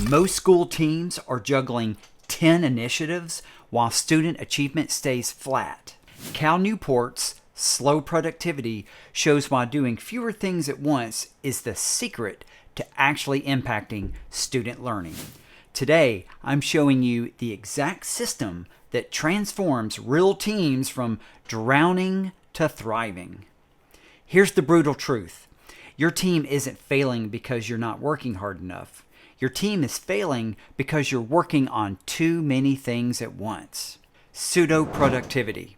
Most school teams are juggling 10 initiatives while student achievement stays flat. Cal Newport's Slow Productivity shows why doing fewer things at once is the secret to actually impacting student learning. Today, I'm showing you the exact system that transforms real teams from drowning to thriving. Here's the brutal truth. Your team isn't failing because you're not working hard enough. Your team is failing because you're working on too many things at once. Pseudo-productivity.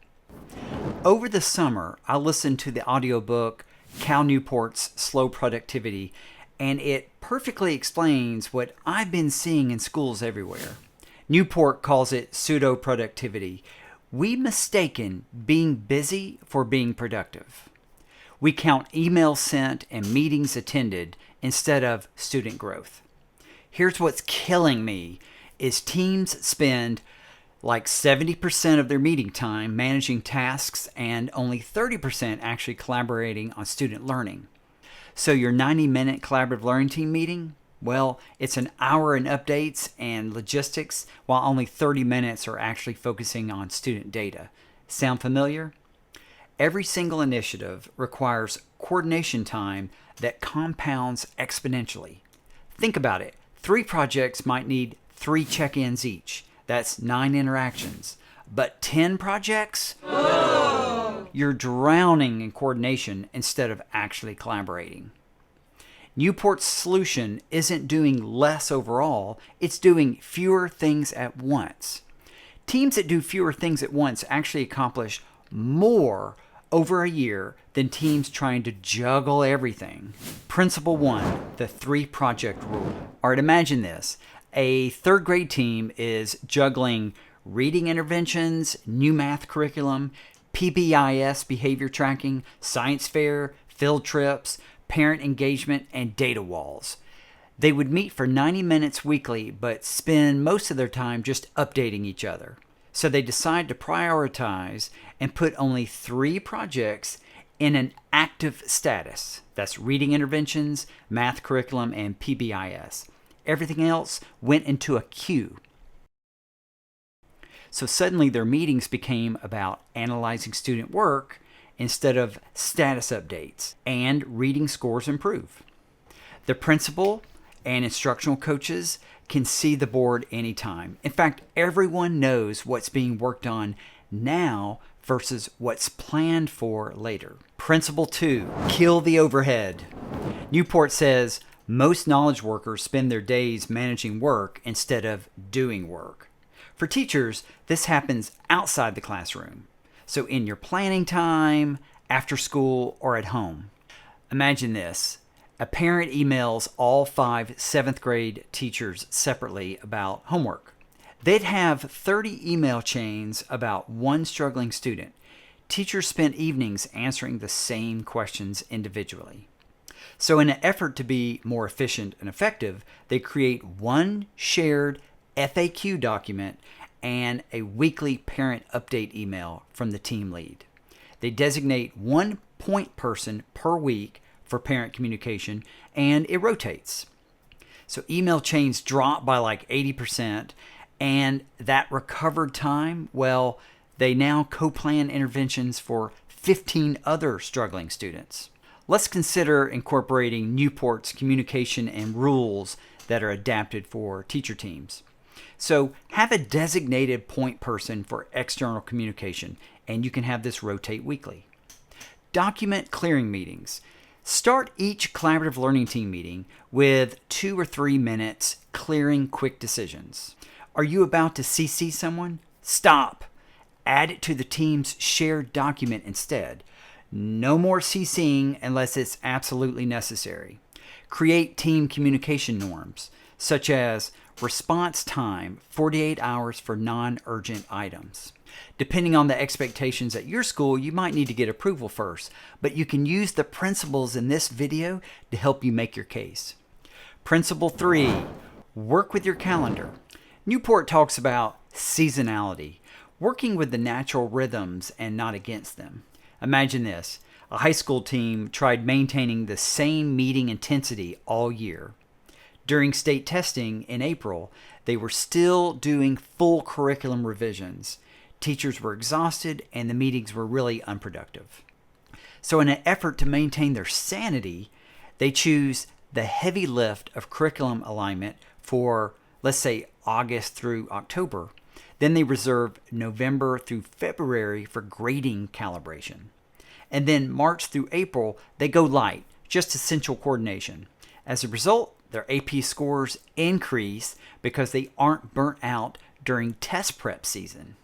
Over the summer, I listened to the audiobook Cal Newport's Slow Productivity, and it perfectly explains what I've been seeing in schools everywhere. Newport calls it pseudo-productivity. We mistaken being busy for being productive. We count emails sent and meetings attended instead of student growth. Here's what's killing me is teams spend like 70% of their meeting time managing tasks and only 30% actually collaborating on student learning. So your 90-minute collaborative learning team meeting, well, it's an hour in updates and logistics, while only 30 minutes are actually focusing on student data. Sound familiar? Every single initiative requires coordination time that compounds exponentially. Think about it. 3 projects might need 3 check-ins each. That's 9 interactions. But 10 projects? Oh. You're drowning in coordination instead of actually collaborating. Newport's solution isn't doing less overall, it's doing fewer things at once. Teams that do fewer things at once actually accomplish more over a year than teams trying to juggle everything. Principle 1, the 3-project rule. All right, imagine this. A 3rd grade team is juggling reading interventions, new math curriculum, PBIS behavior tracking, science fair, field trips, parent engagement, and data walls. They would meet for 90 minutes weekly, but spend most of their time just updating each other. So they decide to prioritize and put only 3 projects in an active status. That's reading interventions, math curriculum, and PBIS. Everything else went into a queue. So suddenly their meetings became about analyzing student work instead of status updates, and reading scores improve. The principal and instructional coaches can see the board anytime. In fact, everyone knows what's being worked on now versus what's planned for later. Principle 2, kill the overhead. Newport says most knowledge workers spend their days managing work instead of doing work. For teachers, this happens outside the classroom. So in your planning time, after school, or at home. Imagine this. A parent emails all 5 7th grade teachers separately about homework. They'd have 30 email chains about one struggling student. Teachers spent evenings answering the same questions individually. So in an effort to be more efficient and effective, they create one shared FAQ document and a weekly parent update email from the team lead. They designate one point person per week for parent communication, and it rotates. So email chains drop by like 80%, and that recovered time, well, they now co-plan interventions for 15 other struggling students. Let's consider incorporating Newport's communication and rules that are adapted for teacher teams. So have a designated point person for external communication, and you can have this rotate weekly. Document clearing meetings. Start each collaborative learning team meeting with 2 or 3 minutes clearing quick decisions. Are you about to CC someone? Stop. Add it to the team's shared document instead. No more CCing unless it's absolutely necessary. Create team communication norms, such as response time, 48 hours for non-urgent items. Depending on the expectations at your school, you might need to get approval first, but you can use the principles in this video to help you make your case. Principle 3, work with your calendar. Newport talks about seasonality, working with the natural rhythms and not against them. Imagine this. A high school team tried maintaining the same meeting intensity all year. During state testing in April, they were still doing full curriculum revisions. Teachers were exhausted and the meetings were really unproductive. So in an effort to maintain their sanity, they choose the heavy lift of curriculum alignment for, let's say, August through October. Then they reserve November through February for grading calibration. And then March through April, they go light, just essential coordination. As a result, their AP scores increase because they aren't burnt out during test prep season.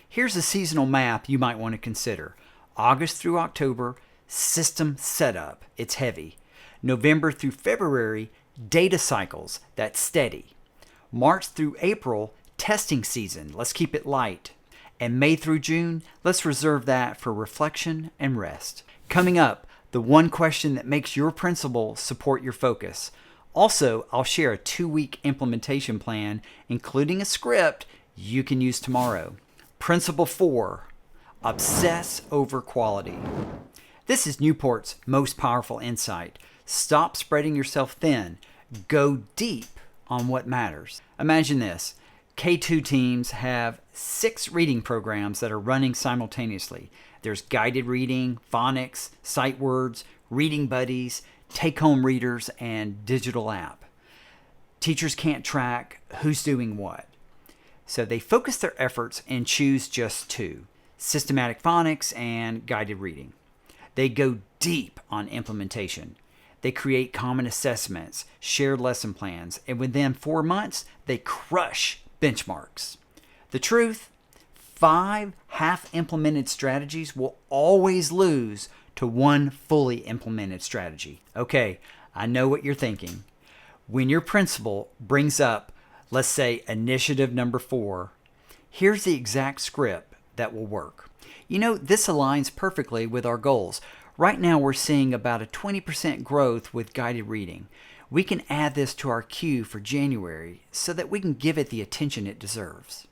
Here's a seasonal map you might want to consider. August through October, system setup, it's heavy. November through February, data cycles, that's steady. March through April, testing season, let's keep it light. And May through June, let's reserve that for reflection and rest. Coming up, the one question that makes your principal support your focus. Also, I'll share a 2-week implementation plan, including a script you can use tomorrow. Principle 4, obsess over quality. This is Newport's most powerful insight. Stop spreading yourself thin. Go deep on what matters. Imagine this. K2 teams have 6 reading programs that are running simultaneously. There's guided reading, phonics, sight words, reading buddies, take-home readers, and digital app. Teachers can't track who's doing what. So they focus their efforts and choose just 2, systematic phonics and guided reading. They go deep on implementation. They create common assessments, shared lesson plans, and within 4 months, they crush benchmarks. The truth, 5 half-implemented strategies will always lose to 1 fully implemented strategy. Okay, I know what you're thinking. When your principal brings up, let's say, initiative number 4, here's the exact script that will work. You know, this aligns perfectly with our goals. Right now, we're seeing about a 20% growth with guided reading. We can add this to our queue for January so that we can give it the attention it deserves.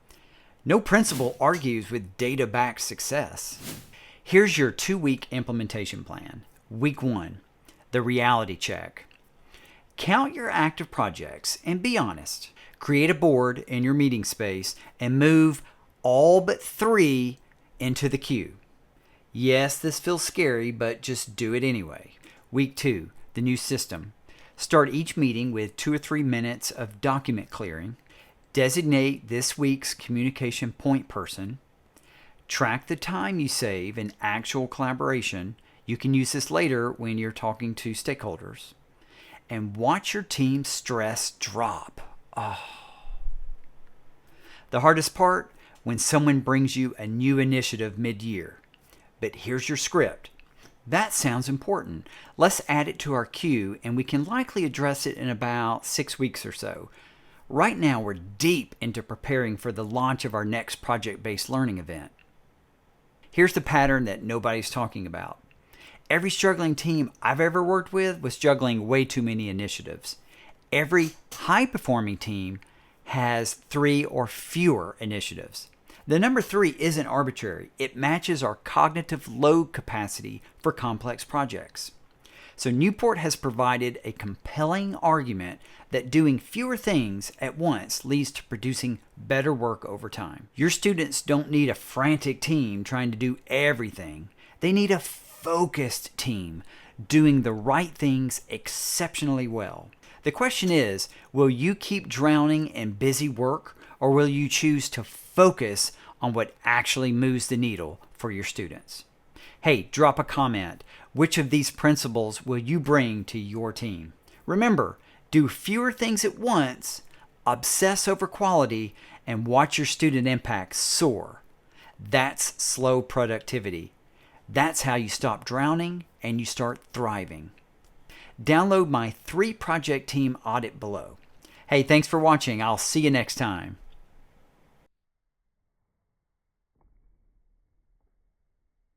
No principal argues with data-backed success. Here's your 2-week implementation plan. Week 1, the reality check. Count your active projects and be honest. Create a board in your meeting space and move all but 3 into the queue. Yes, this feels scary, but just do it anyway. Week 2, the new system. Start each meeting with 2 or 3 minutes of document clearing. Designate this week's communication point person. Track the time you save in actual collaboration. You can use this later when you're talking to stakeholders. And watch your team's stress drop. The hardest part, when someone brings you a new initiative mid-year. But here's your script. That sounds important. Let's add it to our queue, and we can likely address it in about 6 weeks or so. Right now, we're deep into preparing for the launch of our next project-based learning event. Here's the pattern that nobody's talking about. Every struggling team I've ever worked with was juggling way too many initiatives. Every high-performing team has 3 or fewer initiatives. The number 3 isn't arbitrary. It matches our cognitive load capacity for complex projects. So Newport has provided a compelling argument that doing fewer things at once leads to producing better work over time. Your students don't need a frantic team trying to do everything. They need a focused team doing the right things exceptionally well. The question is, will you keep drowning in busy work, or will you choose to focus on what actually moves the needle for your students? Hey, drop a comment. Which of these principles will you bring to your team? Remember, do fewer things at once, obsess over quality, and watch your student impact soar. That's slow productivity. That's how you stop drowning and you start thriving. Download my 3-project team audit below. Hey, thanks for watching. I'll see you next time.